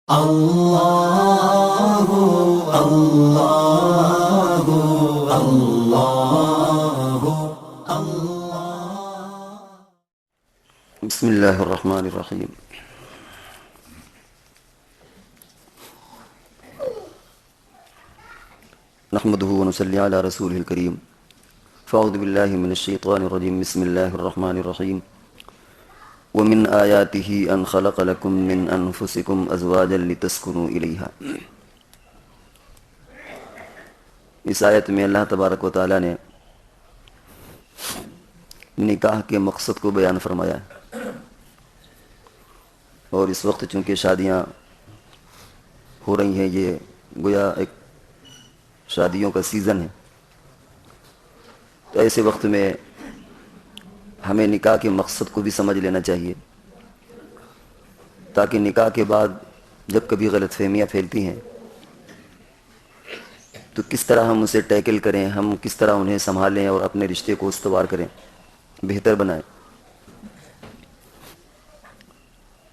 اللہ اللہ اللہ اللہ۔ بسم اللہ الرحمن الرحیم۔ نحمده ونصلی علی رسوله الکریم۔ فاعوذ باللہ من الشیطان الرجیم۔ بسم اللہ الرحمن الرحیم۔ ومن آیاته ان خلق لکم من انفسکم ازواجا لتسکنوا الیہا۔ اس آیت میں اللہ تبارک و تعالی نے نکاح کے مقصد کو بیان فرمایا ہے، اور اس وقت چونکہ شادیاں ہو رہی ہیں، یہ گویا ایک شادیوں کا سیزن ہے، تو ایسے وقت میں ہمیں نکاح کے مقصد کو بھی سمجھ لینا چاہیے، تاکہ نکاح کے بعد جب کبھی غلط فہمیاں پھیلتی ہیں تو کس طرح ہم اسے ٹیکل کریں، ہم کس طرح انہیں سنبھالیں اور اپنے رشتے کو استوار کریں، بہتر بنائیں۔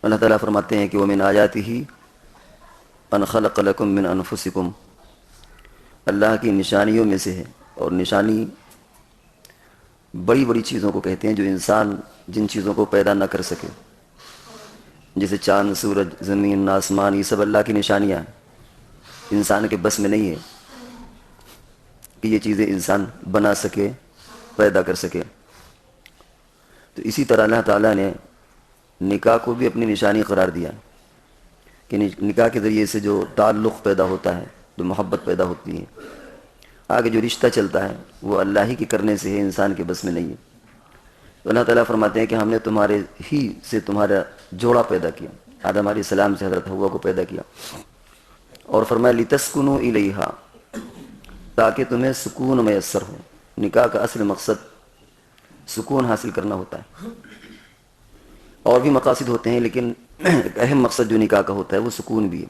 اللہ تعالیٰ فرماتے ہیں کہ وَمِنْ آیَاتِهِ أَنْ خَلَقَ لَكُم مِّنْ أَنفُسِكُمْ، اللہ کی نشانیوں میں سے ہے، اور نشانی بڑی بڑی چیزوں کو کہتے ہیں جو انسان جن چیزوں کو پیدا نہ کر سکے، جیسے چاند، سورج، زمین، آسمان، یہ سب اللہ کی نشانیاں ہیں، انسان کے بس میں نہیں ہے کہ یہ چیزیں انسان بنا سکے، پیدا کر سکے۔ تو اسی طرح اللہ تعالیٰ نے نکاح کو بھی اپنی نشانی قرار دیا کہ نکاح کے ذریعے سے جو تعلق پیدا ہوتا ہے، جو محبت پیدا ہوتی ہے، آگے جو رشتہ چلتا ہے وہ اللہ ہی کے کرنے سے ہے، انسان کے بس میں نہیں ہے۔ تو اللہ تعالیٰ فرماتے ہیں کہ ہم نے تمہارے ہی سے تمہارا جوڑا پیدا کیا، آدم علیہ السلام سے حضرت حوا کو پیدا کیا، اور فرمایا لِتَسْكُنُوا إِلَيْهَا، تاکہ تمہیں سکون میسر ہو۔ نکاح کا اصل مقصد سکون حاصل کرنا ہوتا ہے، اور بھی مقاصد ہوتے ہیں، لیکن ایک اہم مقصد جو نکاح کا ہوتا ہے وہ سکون بھی ہے،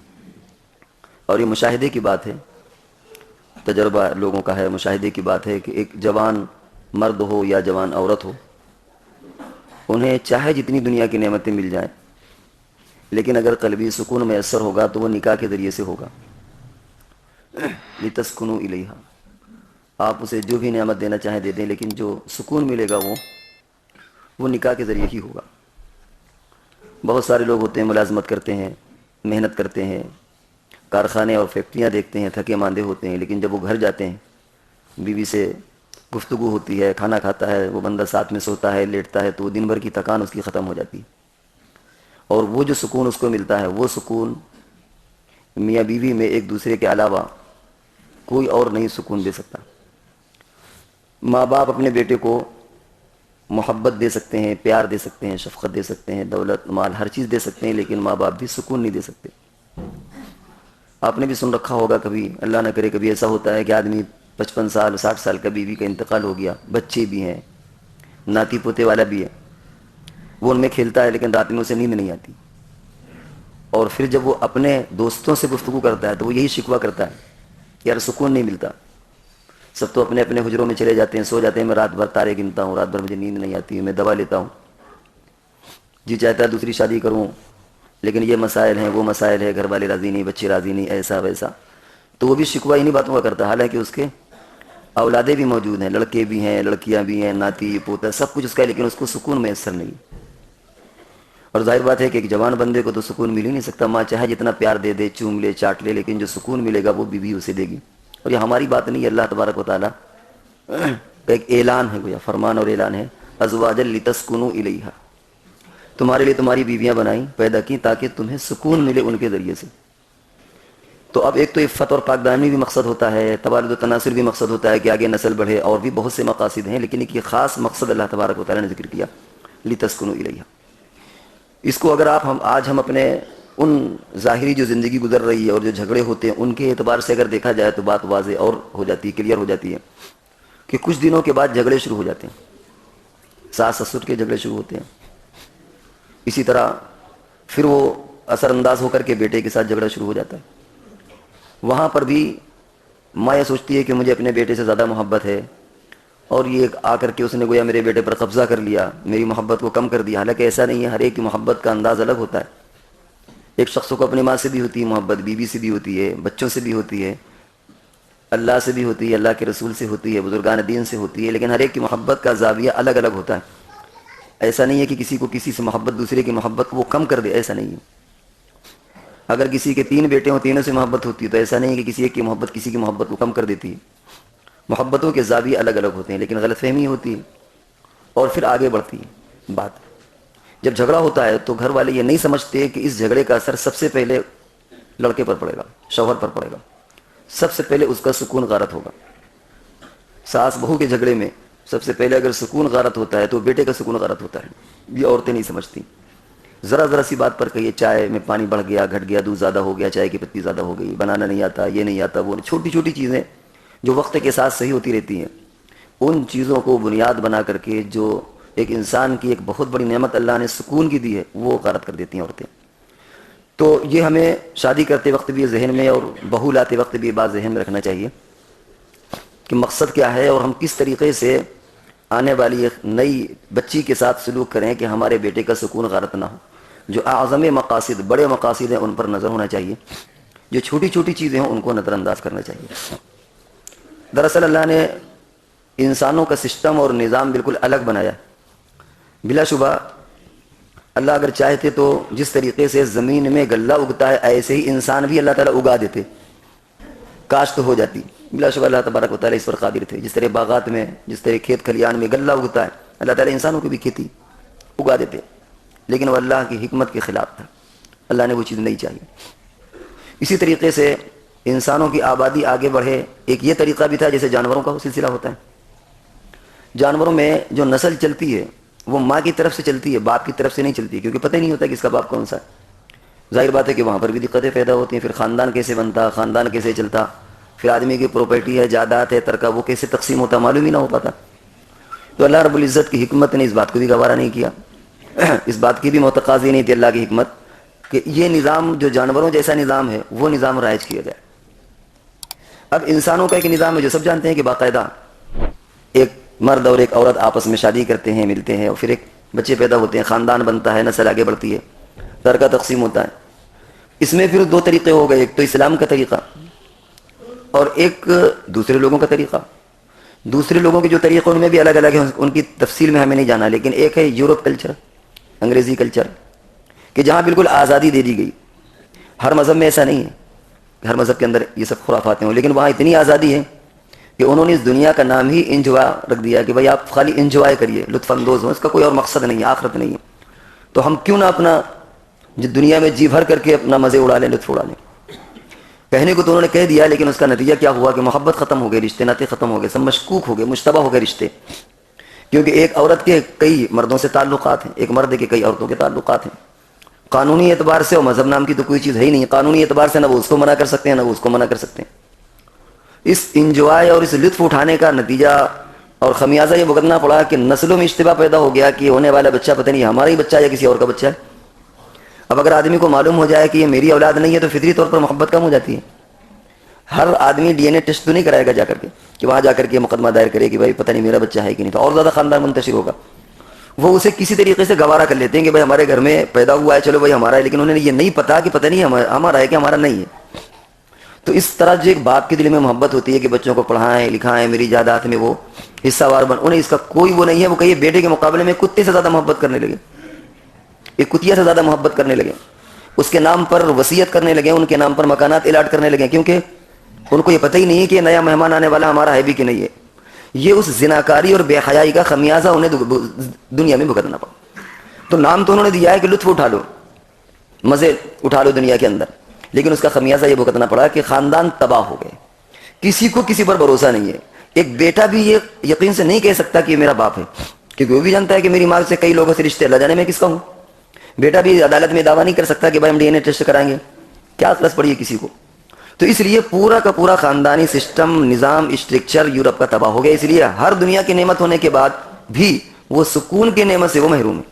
اور یہ مشاہدے کی بات ہے، تجربہ لوگوں کا ہے، مشاہدے کی بات ہے کہ ایک جوان مرد ہو یا جوان عورت ہو، انہیں چاہے جتنی دنیا کی نعمتیں مل جائیں، لیکن اگر قلبی سکون میسر ہوگا تو وہ نکاح کے ذریعے سے ہوگا۔ لِتَسْكُنُوا إِلَيْهَا، آپ اسے جو بھی نعمت دینا چاہیں دے دیں، لیکن جو سکون ملے گا وہ نکاح کے ذریعے ہی ہوگا۔ بہت سارے لوگ ہوتے ہیں، ملازمت کرتے ہیں، محنت کرتے ہیں، کارخانے اور فیکٹریاں دیکھتے ہیں، تھکے ماندے ہوتے ہیں، لیکن جب وہ گھر جاتے ہیں، بیوی سے گفتگو ہوتی ہے، کھانا کھاتا ہے، وہ بندہ ساتھ میں سوتا ہے، لیٹتا ہے، تو وہ دن بھر کی تھکان اس کی ختم ہو جاتی ہے، اور وہ جو سکون اس کو ملتا ہے، وہ سکون میاں بیوی میں ایک دوسرے کے علاوہ کوئی اور نہیں سکون دے سکتا۔ ماں باپ اپنے بیٹے کو محبت دے سکتے ہیں، پیار دے سکتے ہیں، شفقت دے سکتے ہیں، دولت مال ہر چیز دے سکتے ہیں، لیکن ماں باپ بھی سکون نہیں دے سکتے۔ آپ نے بھی سن رکھا ہوگا، کبھی اللہ نہ کرے کبھی ایسا ہوتا ہے کہ آدمی 55 سال 60 سال کا بیوی کا انتقال ہو گیا، بچے بھی ہیں، ناتی پوتے والا بھی ہے، وہ ان میں کھیلتا ہے لیکن رات میں اسے نیند نہیں آتی، اور پھر جب وہ اپنے دوستوں سے گفتگو کرتا ہے تو وہ یہی شکوہ کرتا ہے کہ یار سکون نہیں ملتا، سب تو اپنے اپنے حجروں میں چلے جاتے ہیں، سو جاتے ہیں، میں رات بھر تارے گنتا ہوں، رات بھر مجھے نیند نہیں آتی، میں دوا لیتا ہوں، جی چاہتا ہے دوسری شادی کروں، لیکن یہ مسائل ہیں، وہ مسائل ہے، گھر والے راضی نہیں، بچے راضی نہیں، ایسا ویسا، تو وہ بھی شکوہ انہی باتوں کا کرتا ہے، حالانکہ اس کے اولادیں بھی موجود ہیں، لڑکے بھی ہیں، لڑکیاں بھی ہیں، ناتی پوتا سب کچھ اس کا ہے، لیکن اس کو سکون میسر نہیں۔ اور ظاہر بات ہے کہ ایک جوان بندے کو تو سکون مل ہی نہیں سکتا، ماں چاہے جتنا پیار دے دے، چوم لے، چاٹ لے، لیکن جو سکون ملے گا وہ بیوی اسے دے گی۔ اور یہ ہماری بات نہیں ہے، اللہ تبارک و تعالیٰ کا ایک اعلان ہے، گویا فرمان اور اعلان ہے، ازواجا لتسکنوا الیہا، تمہارے لیے تمہاری بیویاں بنائیں، پیدا کی تاکہ تمہیں سکون ملے ان کے ذریعے سے۔ تو اب ایک تو عفت اور پاک دامنی بھی مقصد ہوتا ہے، توالد و تناسل بھی مقصد ہوتا ہے کہ آگے نسل بڑھے، اور بھی بہت سے مقاصد ہیں، لیکن ایک یہ خاص مقصد اللہ تبارک و تعالیٰ نے ذکر کیا، لتسکنوا الیہا۔ اس کو اگر آج ہم اپنے ان ظاہری جو زندگی گزر رہی ہے اور جو جھگڑے ہوتے ہیں ان کے اعتبار سے اگر دیکھا جائے تو بات واضح اور ہو جاتی ہے، کلیئر ہو جاتی ہے کہ کچھ دنوں کے بعد جھگڑے شروع ہو جاتے ہیں، ساس سسر کے جھگڑے شروع ہوتے ہیں، اسی طرح پھر وہ اثر انداز ہو کر کے بیٹے کے ساتھ جھگڑا شروع ہو جاتا ہے۔ وہاں پر بھی ماں یہ سوچتی ہے کہ مجھے اپنے بیٹے سے زیادہ محبت ہے، اور یہ آ کر کے اس نے گویا میرے بیٹے پر قبضہ کر لیا، میری محبت کو کم کر دیا، حالانکہ ایسا نہیں ہے، ہر ایک کی محبت کا انداز الگ ہوتا ہے، ایک شخص کو اپنی ماں سے بھی ہوتی ہے محبت، بیوی سے بھی ہوتی ہے، بچوں سے بھی ہوتی ہے، اللہ سے بھی ہوتی ہے، اللہ کے رسول سے ہوتی ہے، بزرگان دین سے ہوتی ہے، لیکن ہر ایک کی محبت کا زاویہ الگ الگ ہوتا ہے۔ ایسا نہیں ہے کہ کسی کو کسی سے محبت، دوسرے کی محبت کو وہ کم کر دے، ایسا نہیں ہے۔ اگر کسی کے 3 بیٹے ہوں، تینوں سے محبت ہوتی ہے، تو ایسا نہیں ہے کہ کسی ایک کی محبت کسی کی محبت کو کم کر دیتی ہے۔ محبتوں کے زاویے الگ الگ ہوتے ہیں، لیکن غلط فہمی ہوتی ہے اور پھر آگے بڑھتی ہے بات۔ جب جھگڑا ہوتا ہے تو گھر والے یہ نہیں سمجھتے کہ اس جھگڑے کا اثر سب سے پہلے لڑکے پر پڑے گا، شوہر پر پڑے گا، سب سے پہلے اس کا سکون غارت ہوگا۔ ساس بہو کے جھگڑے میں سب سے پہلے اگر سکون غارت ہوتا ہے تو بیٹے کا سکون غارت ہوتا ہے۔ یہ عورتیں نہیں سمجھتی۔ ذرا ذرا سی بات پر کہیے چائے میں پانی بڑھ گیا، گھٹ گیا، دودھ زیادہ ہو گیا، چائے کی پتی زیادہ ہو گئی، بنانا نہیں آتا، یہ نہیں آتا، وہ نہیں، چھوٹی چھوٹی چیزیں جو وقت کے ساتھ صحیح ہوتی رہتی ہیں، ان چیزوں کو بنیاد بنا کر کے جو ایک انسان کی ایک بہت بڑی نعمت اللہ نے سکون کی دی ہے، وہ غارت کر دیتی ہیں عورتیں۔ تو یہ ہمیں شادی کرتے وقت بھی ذہن میں اور بہو لاتے وقت بھی بات ذہن میں رکھنا چاہیے کہ مقصد کیا ہے اور ہم کس طریقے سے آنے والی ایک نئی بچی کے ساتھ سلوک کریں کہ ہمارے بیٹے کا سکون غارت نہ ہو۔ جو اعظم مقاصد، بڑے مقاصد ہیں، ان پر نظر ہونا چاہیے، جو چھوٹی چھوٹی چیزیں ہیں ان کو نظر انداز کرنا چاہیے۔ دراصل اللہ نے انسانوں کا سسٹم اور نظام بالکل الگ بنایا۔ بلا شبہ اللہ اگر چاہتے تو جس طریقے سے زمین میں غلہ اگتا ہے ایسے ہی انسان بھی اللہ تعالیٰ اگا دیتے، کاشت ہو جاتی۔ بلا شبہ اللہ تبارک و تعالیٰ اس پر قادر تھے۔ جس طرح باغات میں، جس طرح کھیت کھلیان میں غلہ اگتا ہے، اللہ تعالیٰ انسانوں کو بھی کھیتی اگا دیتے، لیکن وہ اللہ کی حکمت کے خلاف تھا، اللہ نے وہ چیز نہیں چاہی۔ اسی طریقے سے انسانوں کی آبادی آگے بڑھے، ایک یہ طریقہ بھی تھا جیسے جانوروں کا سلسلہ ہوتا ہے۔ جانوروں میں جو نسل چلتی ہے وہ ماں کی طرف سے چلتی ہے، باپ کی طرف سے نہیں چلتی ہے، کیونکہ پتہ ہی نہیں ہوتا کہ اس کا باپ کون سا ہے۔ ظاہر بات ہے کہ وہاں پر بھی دقتیں پیدا ہوتی ہیں۔ پھر خاندان کیسے بنتا، خاندان کیسے چلتا، پھر آدمی کی پراپرٹی ہے، جائیداد ہے، ترکہ، وہ کیسے تقسیم ہوتا، معلوم ہی نہ ہو پاتا۔ تو اللہ رب العزت کی حکمت نے اس بات کو بھی گوارا نہیں کیا، اس بات کی بھی متقاضی نہیں تھی اللہ کی حکمت کہ یہ نظام جو جانوروں جیسا نظام ہے وہ نظام رائج کیا جائے۔ اب انسانوں کا ایک نظام ہے جو سب جانتے ہیں کہ باقاعدہ ایک مرد اور ایک عورت آپس میں شادی کرتے ہیں، ملتے ہیں، اور پھر ایک بچے پیدا ہوتے ہیں، خاندان بنتا ہے، نسل آگے بڑھتی ہے، ترکہ تقسیم ہوتا ہے۔ اس میں پھر 2 طریقے ہو گئے، ایک تو اسلام کا طریقہ اور ایک دوسرے لوگوں کا طریقہ۔ دوسرے لوگوں کے جو طریقے ان میں بھی الگ الگ ہیں، ان کی تفصیل میں ہمیں نہیں جانا، لیکن ایک ہے یورپ کلچر، انگریزی کلچر، کہ جہاں بالکل آزادی دے دی گئی۔ ہر مذہب میں ایسا نہیں ہے، ہر مذہب کے اندر یہ سب خرافات ہیں، لیکن وہاں اتنی آزادی ہے کہ انہوں نے اس دنیا کا نام ہی انجوائے رکھ دیا کہ بھائی آپ خالی انجوائے کریے، لطف اندوز ہوں، اس کا کوئی اور مقصد نہیں ہے، آخرت نہیں ہے۔ تو ہم کیوں نہ اپنا جو دنیا میں جی بھر کر کے اپنا مزے اڑا لیں، لطف اڑا لیں۔ کہنے کو تو انہوں نے کہہ دیا، لیکن اس کا نتیجہ کیا ہوا کہ محبت ختم ہو گئی، رشتے ناطے ختم ہو گئے، سب مشکوک ہو گئے، مشتبہ ہو گئے رشتے، کیونکہ ایک عورت کے کئی مردوں سے تعلقات ہیں، ایک مرد کے کئی عورتوں کے تعلقات ہیں۔ قانونی اعتبار سے اور مذہب نام کی تو کوئی چیز ہے ہی نہیں، قانونی اعتبار سے نہ وہ اس کو منع کر سکتے ہیں، نہ وہ اس کو منع کر سکتے ہیں۔ اس انجوائے اور اس لطف اٹھانے کا نتیجہ اور خمیازہ یہ بھگتنا پڑا کہ نسلوں میں اشتباہ پیدا ہو گیا کہ ہونے والا بچہ پتہ نہیں ہمارا ہی بچہ ہے یا کسی اور کا بچہ ہے۔ اب اگر آدمی کو معلوم ہو جائے کہ یہ میری اولاد نہیں ہے تو فطری طور پر محبت کم ہو جاتی ہے۔ ہر آدمی ڈی این اے ٹیسٹ تو نہیں کرائے گا جا کر کے کہ وہاں جا کر کے مقدمہ دائر کرے کہ بھائی پتہ نہیں میرا بچہ ہے کہ نہیں، تو اور زیادہ خاندان منتشر ہوگا۔ وہ اسے کسی طریقے سے گوارا کر لیتے ہیں کہ بھائی ہمارے گھر میں پیدا ہوا ہے، چلو بھائی ہمارا ہے، لیکن انہیں یہ نہیں پتا کہ پتہ نہیں ہمارا ہے کہ ہمارا نہیں ہے۔ تو اس طرح جو ایک باپ کے دل میں محبت ہوتی ہے کہ بچوں کو پڑھائیں لکھائیں، میری جائیداد میں وہ حصہ وار بن، انہیں اس کا کوئی وہ نہیں ہے۔ وہ کہیے بیٹے کے مقابلے میں کتے سے زیادہ محبت کرنے لگے، ایک کتیا سے زیادہ محبت کرنے لگے، اس کے نام پر وصیت کرنے لگے، ان کے نام پر مکانات الاٹ کرنے لگے، کیونکہ ان کو یہ پتہ ہی نہیں ہے کہ نیا مہمان آنے والا ہمارا ہے بھی کہ نہیں ہے۔ یہ اس زناکاری اور بے حیائی کا خمیازہ انہیں دنیا میں بھگتنا پڑا۔ تو نام تو انہوں نے دیا ہے کہ لطف اٹھا لو، مزے اٹھا لو دنیا کے اندر، لیکن اس کا خمیازہ یہ بھگتنا پڑا کہ خاندان تباہ ہو گئے، کسی کو کسی پر بھروسہ نہیں ہے۔ ایک بیٹا بھی یہ یقین سے نہیں کہہ سکتا کہ یہ میرا باپ ہے، کیونکہ وہ بھی جانتا ہے کہ میری ماں سے کئی لوگوں سے رشتے، اللہ جانے میں کس کا ہوں۔ بیٹا بھی عدالت میں دعویٰ نہیں کر سکتا کہ بھائی ہم ڈی این اے ٹیسٹ کرائیں گے، کیا غلط پڑی ہے کسی کو۔ تو اس لیے پورا کا پورا خاندانی سسٹم، نظام، اسٹرکچر یورپ کا تباہ ہو گیا۔ اس لیے ہر دنیا کی نعمت ہونے کے بعد بھی وہ سکون کی نعمت سے وہ محروم ہے،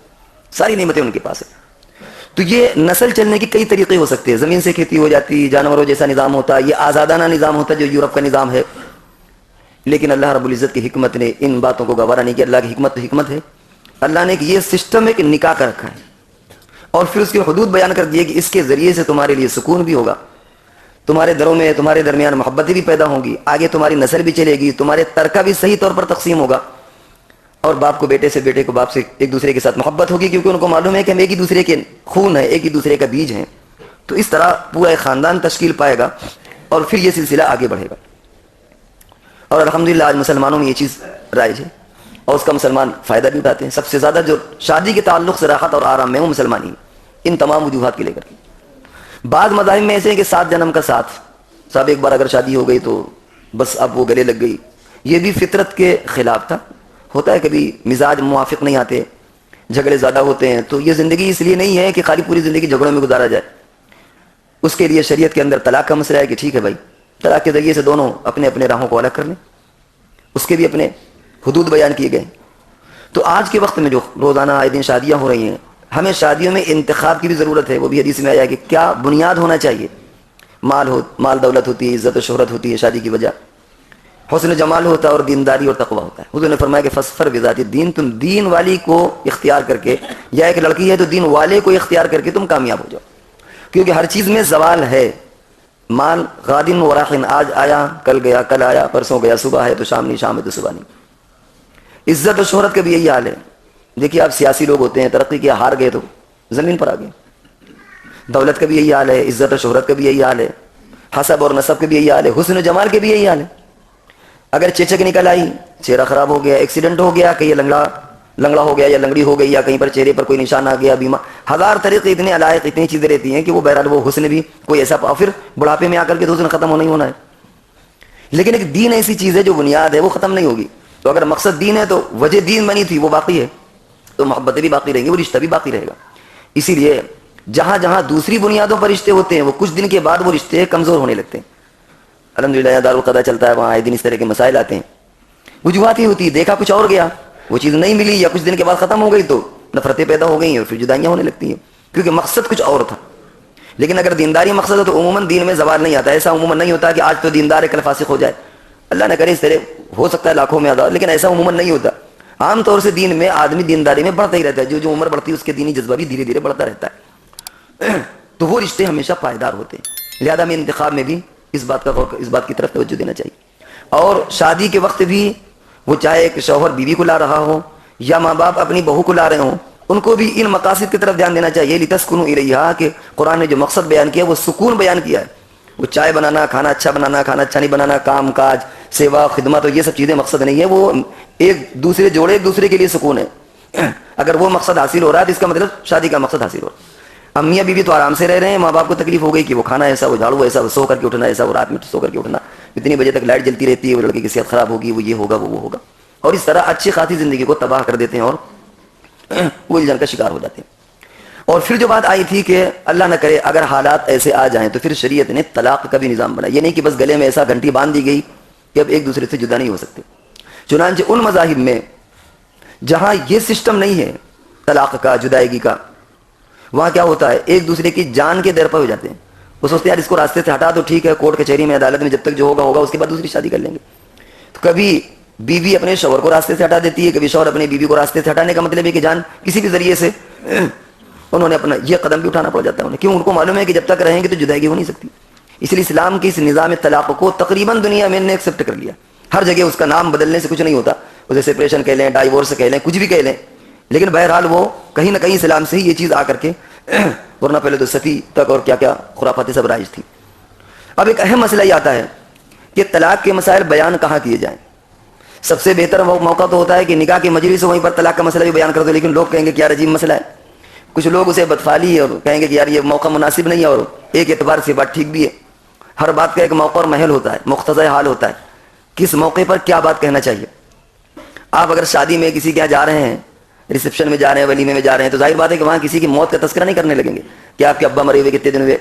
ساری نعمتیں ان کے پاس ہیں۔ تو یہ نسل چلنے کے کئی طریقے ہو سکتے ہیں، زمین سے کھیتی ہو جاتی، جانوروں جیسا نظام ہوتا، یہ آزادانہ نظام ہوتا جو یورپ کا نظام ہے، لیکن اللہ رب العزت کی حکمت نے ان باتوں کو گوارا نہیں کیا۔ اللہ کی حکمت تو حکمت ہے، اللہ نے یہ سسٹم ہے کہ نکاح کا رکھا ہے۔ اور پھر اس کی حدود بیان کر دیے کہ اس کے ذریعے سے تمہارے لیے سکون بھی ہوگا، تمہارے دلوں میں تمہارے درمیان محبتیں بھی پیدا ہوں گی، آگے تمہاری نسل بھی چلے گی، تمہارے ترکہ بھی صحیح طور پر تقسیم ہوگا، اور باپ کو بیٹے سے، بیٹے کو باپ سے ایک دوسرے کے ساتھ محبت ہوگی، کیونکہ ان کو معلوم ہے کہ ہم ایک ہی دوسرے کے خون ہیں، ایک ہی دوسرے کا بیج ہیں. تو اس طرح پورا ایک خاندان تشکیل پائے گا اور پھر یہ سلسلہ آگے بڑھے گا. اور الحمدللہ آج مسلمانوں میں یہ چیز رائج ہے اور اس کا مسلمان فائدہ بھی اٹھاتے ہیں. سب سے زیادہ جو شادی کے تعلق سے راحت اور آرام میں وہ مسلمان ہی ان تمام وجوہات کے لے کر کے. بعض مذاہب میں ایسے ہیں کہ 7 جنم کا ساتھ، صاحب ایک بار اگر شادی ہو گئی تو بس اب وہ گلے لگ گئی. یہ بھی فطرت کے خلاف تھا. ہوتا ہے کبھی مزاج موافق نہیں آتے، جھگڑے زیادہ ہوتے ہیں، تو یہ زندگی اس لیے نہیں ہے کہ خالی پوری زندگی جھگڑوں میں گزارا جائے. اس کے لیے شریعت کے اندر طلاق کا مسئلہ ہے کہ ٹھیک ہے بھائی، طلاق کے ذریعے سے دونوں اپنے اپنے راہوں کو الگ کر لیں. اس کے بھی اپنے حدود بیان کیے گئے. تو آج کے وقت میں جو روزانہ آئے دن شادیاں ہو رہی ہیں، ہمیں شادیوں میں انتخاب کی بھی ضرورت ہے. وہ بھی حدیث میں آیا کہ کیا بنیاد ہونا چاہیے. مال دولت ہوتی ہے، عزت و شہرت ہوتی ہے شادی کی وجہ، حسن جمال ہوتا ہے اور دینداری اور تقوی ہوتا ہے. حضور نے فرمایا کہ فسفر بذات الدین، تم دین والی کو اختیار کر کے، یا ایک لڑکی ہے تو دین والے کو اختیار کر کے تم کامیاب ہو جاؤ. کیونکہ ہر چیز میں زوال ہے. مال غادن و راحن، آج آیا کل گیا، کل آیا پرسوں گیا، صبح ہے تو شام نہیں، شام ہے تو صبح نہیں. عزت و شہرت کا بھی یہی حال ہے. دیکھیے آپ سیاسی لوگ ہوتے ہیں، ترقی کیا، ہار گئے تو زمین پر آ گئے. دولت کا بھی یہی حال ہے، عزت و شہرت کا بھی یہی حال ہے، حسب اور نسب کا بھی یہی حال ہے، حسن و جمال کے بھی یہی حال ہے. اگر چیچک نکل آئی، چہرہ خراب ہو گیا، ایکسیڈنٹ ہو گیا، کہیں لنگڑا ہو گیا یا لنگڑی ہو گئی، یا کہیں پر چہرے پر کوئی نشان آ گیا، بیمار، ہزار طریقے، اتنے علائق، اتنی چیزیں رہتی ہیں کہ وہ بہرحال وہ حسن بھی کوئی ایسا پھر بڑھاپے میں آ کر کے تو حسن ختم ہونا ہی ہونا ہے. لیکن ایک دین ایسی چیز ہے جو بنیاد ہے وہ ختم نہیں ہوگی. تو اگر مقصد دین ہے تو وجہ دین بنی تھی وہ باقی ہے، تو محبتیں بھی باقی رہیں گی، وہ رشتہ بھی باقی رہے گا. اسی لیے جہاں جہاں دوسری بنیادوں پر رشتے ہوتے ہیں وہ کچھ دن کے بعد وہ رشتے کمزور ہونے لگتے ہیں. الحمدللہ دارالقضا چلتا ہے، وہاں آئے دن اس طرح کے مسائل آتے ہیں. وجوہات ہی ہوتی ہے، دیکھا کچھ اور گیا، وہ چیز نہیں ملی یا کچھ دن کے بعد ختم ہو گئی تو نفرتیں پیدا ہو گئی اور پھر جدائیاں ہونے لگتی ہیں، کیونکہ مقصد کچھ اور تھا. لیکن اگر دینداری مقصد ہے تو عموماً دین میں زوال نہیں آتا. ایسا عموماً نہیں ہوتا کہ آج تو دیندار ہے کل فاسق ہو جائے. اللہ نہ کرے، اس طرح ہو سکتا ہے لاکھوں میں آزاد، لیکن ایسا عموماً نہیں ہوتا. عام طور سے دین میں آدمی دینداری میں بڑھتا ہی رہتا ہے. جو جو عمر بڑھتی ہے اس کے دینی جذبہ بھی دھیرے دھیرے بڑھتا رہتا ہے. تو وہ رشتے ہمیشہ پائیدار ہوتے ہیں. لہذا میں انتخاب میں بھی اس بات کی طرف توجہ دینا چاہیے. اور شادی کے وقت بھی وہ چاہے ایک شوہر بیوی کو لا رہا ہو یا ماں باپ اپنی بہو کو لا رہے ہوں، ان کو بھی ان مقاصد کی طرف دھیان دینا چاہیے. لتسکنوا الیہا، کہ قرآن نے جو مقصد بیان کیا وہ سکون بیان کیا ہے. وہ چائے بنانا، کھانا اچھا بنانا، کھانا اچھا نہیں بنانا، کام کاج، سیوا، خدمت، اور یہ سب چیزیں مقصد نہیں ہے. وہ ایک دوسرے جوڑے ایک دوسرے کے لیے سکون ہے. اگر وہ مقصد حاصل ہو رہا ہے تو اس کا مطلب شادی کا مقصد حاصل ہو رہا ہے. امیاں بیوی تو آرام سے رہ رہے ہیں، ماں باپ کو تکلیف ہو گئی کہ وہ کھانا ایسا، وہ جھاڑو ایسا، وہ سو کر کے اٹھنا ایسا، وہ رات میں سو کر کے اٹھنا، اتنی بجے تک لائٹ جلتی رہتی ہے، وہ لڑکے کی صحت خراب ہوگی، وہ یہ ہوگا وہ ہوگا، اور اس طرح اچھی خاصی زندگی کو تباہ کر دیتے ہیں اور وہ الجھن کا شکار ہو جاتے ہیں. اور پھر جو بات آئی تھی کہ اللہ نہ کرے اگر حالات ایسے آ جائیں تو پھر شریعت نے طلاق کا بھی نظام بنایا. یہ نہیں کہ بس گلے میں ایسا گھنٹی باندھ دی گئی کہ اب ایک دوسرے سے جدا نہیں ہو سکتے. چنانچہ ان مذاہب میں جہاں یہ سسٹم نہیں ہے طلاق کا، جدائیگی کا، وہاں کیا ہوتا ہے ایک دوسرے کی جان کے در پر ہو جاتے ہیں. وہ سوچتے ہیں یار اس کو راستے سے ہٹا دو، ٹھیک ہے کورٹ کچہری میں عدالت میں جب تک جو ہوگا ہوگا، اس کے بعد دوسری شادی کر لیں گے. تو کبھی بیوی اپنے شوہر کو راستے سے ہٹا دیتی ہے، کبھی شوہر اپنی بیوی کو راستے سے ہٹانے کا مطلب ہے کہ جان کسی بھی ذریعے سے انہوں نے اپنا یہ قدم بھی اٹھانا پڑ جاتا ہے انہیں. کیوں؟ ان کو معلوم ہے کہ جب تک رہیں گے تو جدائیگی ہو نہیں سکتی. اس لیے اسلام کے اس نظام طلاق کو تقریباً دنیا میں نے ایکسیپٹ کر لیا. ہر جگہ اس کا نام بدلنے سے کچھ نہیں ہوتا، اسے سپریشن کہہ لیں، ڈائیورس کہہ لیں، کچھ بھی کہہ لیں، لیکن بہرحال وہ کہیں نہ کہیں اسلام سے ہی یہ چیز آ کر کے، ورنہ پہلے تو ستی تک اور کیا کیا خرافاتیں سب رائج تھی. اب ایک اہم مسئلہ یہ آتا ہے کہ طلاق کے مسائل بیان کہاں کیے جائیں. سب سے بہتر موقع تو ہوتا ہے کہ نکاح کی مجلس وہیں پر طلاق کا مسئلہ بھی بیان کر دو، لیکن لوگ کہیں گے کہ یار عجیب مسئلہ ہے. کچھ لوگ اسے بدفالی اور کہیں گے کہ یار یہ موقع مناسب نہیں ہے، اور ایک اعتبار سے بات ٹھیک بھی ہے. ہر بات کا ایک موقع اور محل ہوتا ہے، مقتضى حال ہوتا ہے، کس موقع پر کیا بات کہنا چاہیے. آپ اگر شادی میں کسی کے یہاں جا رہے ہیں، ریسیپشن میں جا رہے ہیں، ولیمے میں جا رہے ہیں، تو ظاہر بات ہے کہ وہاں کسی کی موت کا تذکرہ نہیں کرنے لگیں گے کہ آپ کے ابا مرے ہوئے کتنے دن ہوئے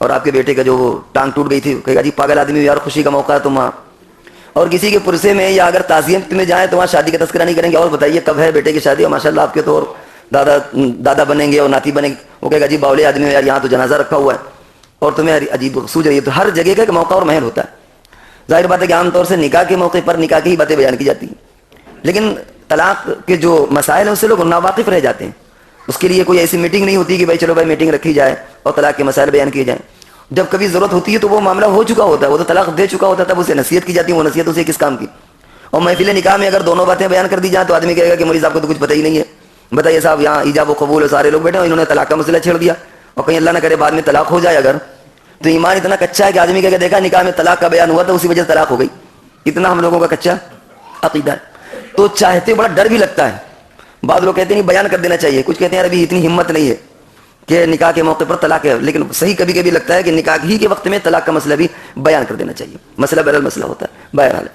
اور آپ کے بیٹے کا جو وہ ٹانگ ٹوٹ گئی تھی. کہے گا جی پاگل آدمی، یار خوشی کا موقع ہے تم وہاں. اور کسی کے پرسے میں یا اگر تعزیت میں جائیں تو وہاں شادی کا تذکرہ نہیں کریں گے، اور بتائیے کب ہے بیٹے کی شادی، اور ماشاء اللہ آپ کے تو اور دادا بنیں گے اور ناتی بنیں گے. وہ کہے گا جی باولے آدمی ہو یار، یہاں تو جنازہ رکھا ہوا ہے اور تمہیں عجیب سوچ رہی ہے. تو ہر جگہ کا ایک موقع اور محل ہوتا ہے. ظاہر بات ہے کہ عام طور سے نکاح کے موقع پر نکاح کی ہی باتیں بیان کی جاتی ہیں، لیکن طلاق کے جو مسائل ہیں اس سے لوگ ناواقف رہ جاتے ہیں. اس کے لیے کوئی ایسی میٹنگ نہیں ہوتی کہ بھائی چلو بھائی میٹنگ رکھی جائے اور طلاق کے مسائل بیان کیے جائیں. جب کبھی ضرورت ہوتی ہے تو وہ معاملہ ہو چکا ہوتا ہے, وہ تو طلاق دے چکا ہوتا ہے, تب اسے نصیحت کی جاتی ہے. وہ نصیحت اسے کس کام کی؟ اور محفل نکاح میں اگر دونوں باتیں بیان کر دی جائیں تو آدمی کہے گا کہ مولوی صاحب کو تو کچھ پتہ ہی نہیں ہے. بتائیے صاحب, یہاں ایجاب و قبول ہے, سارے لوگ بیٹھے ہیں, انہوں نے طلاق کا مسئلہ چھیڑ دیا, اور کہیں اللہ نہ کرے بعد میں طلاق ہو جائے اگر, تو ایمان اتنا کچا ہے کہ آدمی کہے کہ دیکھا نکاح میں طلاق کا بیان ہوا تھا اسی وجہ سے طلاق ہو گئی. اتنا ہم لوگوں کا کچا عقیدہ ہے. تو چاہتے بڑا ڈر بھی لگتا ہے. بعض لوگ کہتے ہیں بیان کر دینا چاہیے, کچھ کہتے ہیں ابھی اتنی ہمت نہیں ہے کہ نکاح کے موقع پر طلاق ہے, لیکن صحیح کبھی کبھی لگتا ہے کہ نکاح ہی کے وقت میں طلاق کا مسئلہ بھی بیان کر دینا چاہیے. مسئلہ بہرحال مسئلہ ہوتا ہے. بہرحال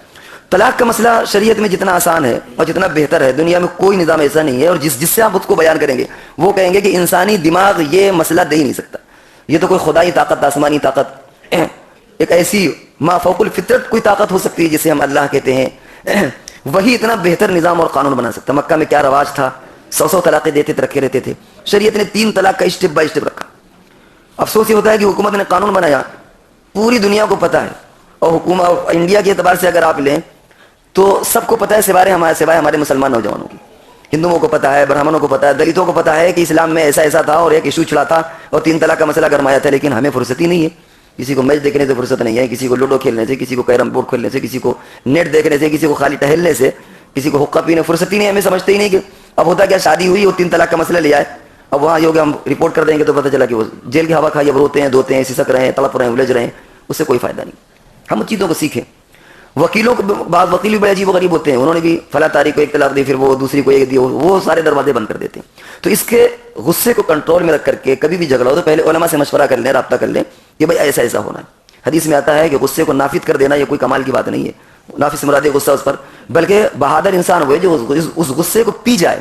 طلاق کا مسئلہ شریعت میں جتنا آسان ہے اور جتنا بہتر ہے, دنیا میں کوئی نظام ایسا نہیں ہے, اور جس سے آپ اس کو بیان کریں گے وہ کہیں گے کہ انسانی دماغ یہ مسئلہ دے ہی نہیں سکتا, یہ تو کوئی خدائی طاقت, آسمانی طاقت, ایک ایسی ما فوق الفطرت کوئی طاقت ہو سکتی ہے جسے ہم اللہ کہتے ہیں, وہی اتنا بہتر نظام اور قانون بنا سکتا. مکہ میں کیا رواج تھا, 100 طلاقیں دیتے رکھے رہتے تھے. شریعت نے 3 طلاق کا اسٹیپ بائی اسٹیپ رکھا. افسوس یہ ہوتا ہے کہ حکومت نے قانون بنایا, پوری دنیا کو پتہ ہے, اور حکومت انڈیا کے اعتبار سے اگر آپ لیں تو سب کو پتہ ہے سوائے ہمارے مسلمان نوجوانوں کی. ہندوؤں کو پتہ ہے, برہمنوں کو پتہ ہے, دلتوں کو پتہ ہے کہ اسلام میں ایسا تھا اور ایک ایشو چھڑا تھا اور 3 طلاق کا مسئلہ گرمایا تھا, لیکن ہمیں فرصت ہی نہیں ہے. کسی کو میچ دیکھنے سے فرصت نہیں ہے, کسی کو لوڈو کھیلنے سے, کسی کو کیرم بورڈ کھیلنے سے, کسی کو نیٹ دیکھنے سے, کسی کو خالی ٹہلنے سے, کسی کو حقہ پینے فرصت ہی نہیں. ہمیں سمجھتے ہی نہیں کہ اب ہوتا کیا, شادی ہوئی اور 3 طلاق کا مسئلہ لے آئے, اب وہاں یہ ہم رپورٹ کر دیں گے تو پتہ چلا کہ وہ جیل کی ہوا کھائی, اب روتے ہیں, دھوتے ہیں, سسک رہے ہیں, تڑپ رہے ہیں, الجھ رہے ہیں, اس سے کوئی فائدہ نہیں. ہم ان چیزوں کو سیکھیں. وکیلوں کو, بعض وکیل بھی بڑے عجیب و غریب ہوتے ہیں, انہوں نے بھی فلاں تاریخ کو 1 طلاق دی, پھر وہ دوسری کو 1 دی, وہ سارے دروازے بند کر دیتے ہیں. تو اس کے غصے کو کنٹرول میں رکھ کر کے کبھی بھی جھگڑا ہو تو پہلے علماء سے مشورہ کر لیں, رابطہ کر لیں کہ بھائی ایسا ہونا ہے. حدیث میں آتا ہے کہ غصے کو نافذ کر دینا یہ کوئی کمال کی بات نہیں ہے. نافذ سے مراد غصہ اس پر, بلکہ بہادر انسان ہوئے جو اس غصے کو پی جائے.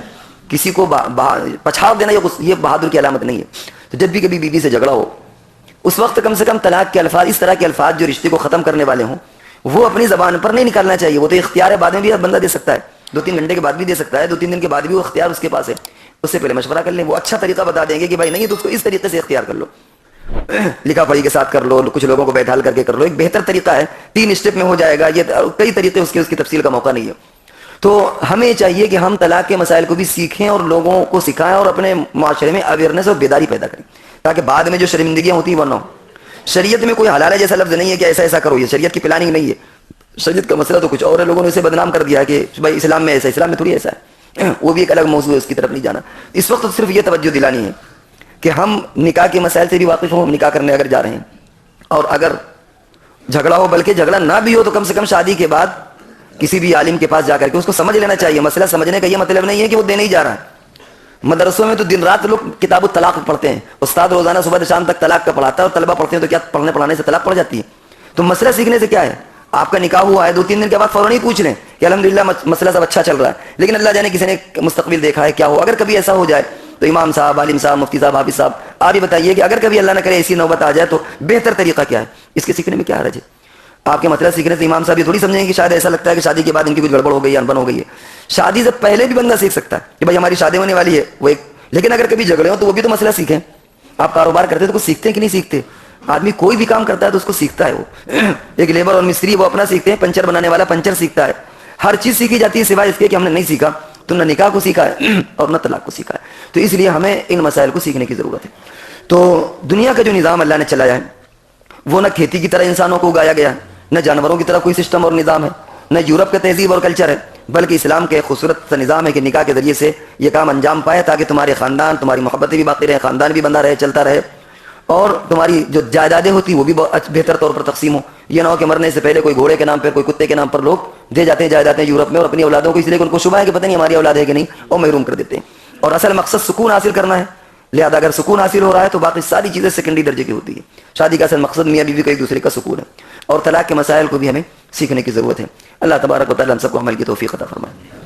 کسی کو پچھاڑ دینا یہ بہادر کی علامت نہیں ہے. تو جب بھی کبھی بیوی سے جھگڑا ہو اس وقت کم سے کم طلاق کے الفاظ, اس طرح کے الفاظ جو رشتے کو ختم کرنے والے ہوں, وہ اپنی زبان پر نہیں نکالنا چاہیے. وہ تو اختیار ہے, بعد میں بھی بندہ دے سکتا ہے, 2-3 گھنٹے کے بعد بھی دے سکتا ہے, 2-3 دن کے بعد بھی وہ اختیار اس کے پاس ہے. اس سے پہلے مشورہ کر لیں, وہ اچھا طریقہ بتا دیں گے کہ بھائی نہیں تو اس کو اس طریقے سے اختیار کر لو, لکھا پڑھی کے ساتھ کر لو, کچھ لوگوں کو بیٹھال کر کے کر لو. ایک بہتر طریقہ ہے, 3 اسٹیپ میں ہو جائے گا. یہ کئی طریقے اس کی تفصیل کا موقع نہیں ہے. تو ہمیں چاہیے کہ ہم طلاق کے مسائل کو بھی سیکھیں اور لوگوں کو سکھائیں اور اپنے معاشرے میں اویئرنیس اور بیداری پیدا کریں, تاکہ بعد میں جو شرمندگیاں ہوتی ہیں وہ نہ ہو. شریعت میں کوئی حلال ہے جیسا لفظ نہیں ہے کہ ایسا کرو, یہ شریعت کی پلاننگ نہیں ہے. شریعت کا مسئلہ تو کچھ اور ہے, لوگوں نے اسے بدنام کر دیا کہ بھائی اسلام میں ایسا, اسلام میں تھوڑی ایسا ہے. وہ بھی ایک الگ موضوع ہے, اس کی طرف نہیں جانا. اس وقت صرف یہ توجہ دلانی ہے کہ ہم نکاح کے مسائل سے بھی واقف ہوں. ہم نکاح کرنے اگر جا رہے ہیں اور اگر جھگڑا ہو, بلکہ جھگڑا نہ بھی ہو تو کم سے کم شادی کے بعد کسی بھی عالم کے پاس جا کر کے اس کو سمجھ لینا چاہیے. مسئلہ سمجھنے کا یہ مطلب نہیں ہے کہ وہ دینے ہی جا رہا ہے. مدرسوں میں تو دن رات لوگ کتاب الطلاق پڑھتے ہیں, استاد روزانہ صبح سے شام تک طلاق کا پڑھاتا ہے, اور طلبہ پڑھتے ہیں تو کیا پڑھنے پڑھانے سے طلاق پڑ جاتی ہے. تو مسئلہ سیکھنے سے کیا ہے, آپ کا نکاح ہوا ہے 2-3 دن کے بعد فوراً ہی پوچھ لیں کہ الحمدللہ مسئلہ سب اچھا چل رہا ہے, لیکن اللہ جانے کسی نے مستقبل دیکھا ہے کیا ہو. اگر کبھی ایسا ہو جائے تو امام صاحب, عالم صاحب, مفتی صاحب, حافظ صاحب, آپ ہی بتائیے کہ اگر کبھی اللہ نہ کرے ایسی نوبت آ جائے تو بہتر طریقہ کیا ہے. اس کے سیکھنے میں کیا حرج ہے. آپ کے مسئلہ سیکھنے سے امام صاحب یہ تھوڑی سمجھیں گے کہ شاید ایسا لگتا ہے کہ شادی کے بعد ان کی کچھ گڑبڑ ہو گئی یا انبن ہو گئی ہے. شادی سے پہلے بھی بندہ سیکھ سکتا ہے کہ بھائی ہماری شادی ہونے والی ہے, وہ ایک. لیکن اگر کبھی جھگڑے ہو تو وہ بھی تو مسئلہ سیکھیں. آپ کاروبار کرتے تو کچھ سیکھتے ہیں کہ نہیں سیکھتے. آدمی کوئی بھی کام کرتا ہے تو اس کو سیکھتا ہے. وہ ایک لیبر اور مستری وہ اپنا سیکھتے ہیں, پنچر بنانے والا پنچر سیکھتا ہے. ہر چیز سیکھی جاتی ہے سوائے اس کے کہ ہم نے نہیں سیکھا. تو نہ نکاح کو سیکھا ہے اور نہ طلاق کو سیکھا ہے. تو اس لیے ہمیں ان مسائل کو سیکھنے کی ضرورت ہے. تو دنیا کا جو نظام اللہ نے چلایا ہے وہ نہ کھیتی کی طرح انسانوں کو اگایا گیا ہے, نہ جانوروں کی طرح کوئی سسٹم اور نظام ہے, نہ یورپ کا تہذیب اور کلچر ہے, بلکہ اسلام کے خوبصورت سا نظام ہے کہ نکاح کے ذریعے سے یہ کام انجام پائے تاکہ تمہارے خاندان, تمہاری محبتیں بھی باقی رہیں, خاندان بھی بندہ رہے, چلتا رہے, اور تمہاری جو جائیدادیں ہوتی وہ بھی بہتر طور پر تقسیم ہو. یہ نہ ہو کہ مرنے سے پہلے کوئی گھوڑے کے نام پر, کوئی کتے کے نام پر لوگ دے جاتے ہیں جائیدادیں یورپ میں, اور اپنی اولادوں کو اس لیے کہ ان کو شبہ ہے کہ پتہ نہیں ہماری اولاد ہے کہ نہیں, اور محروم کر دیتے ہیں. اور اصل مقصد سکون حاصل کرنا ہے. لہذا اگر سکون حاصل ہو رہا ہے تو باقی ساری چیزیں سیکنڈری درجے کی ہوتی ہے. شادی کا اصل مقصد میاں بیوی کا ایک دوسرے کا سکون ہے. اور طلاق کے مسائل کو بھی ہمیں سیکھنے کی ضرورت ہے. اللہ تبارک و تعالی ہم سب کو عمل کی توفیق عطا فرمائے.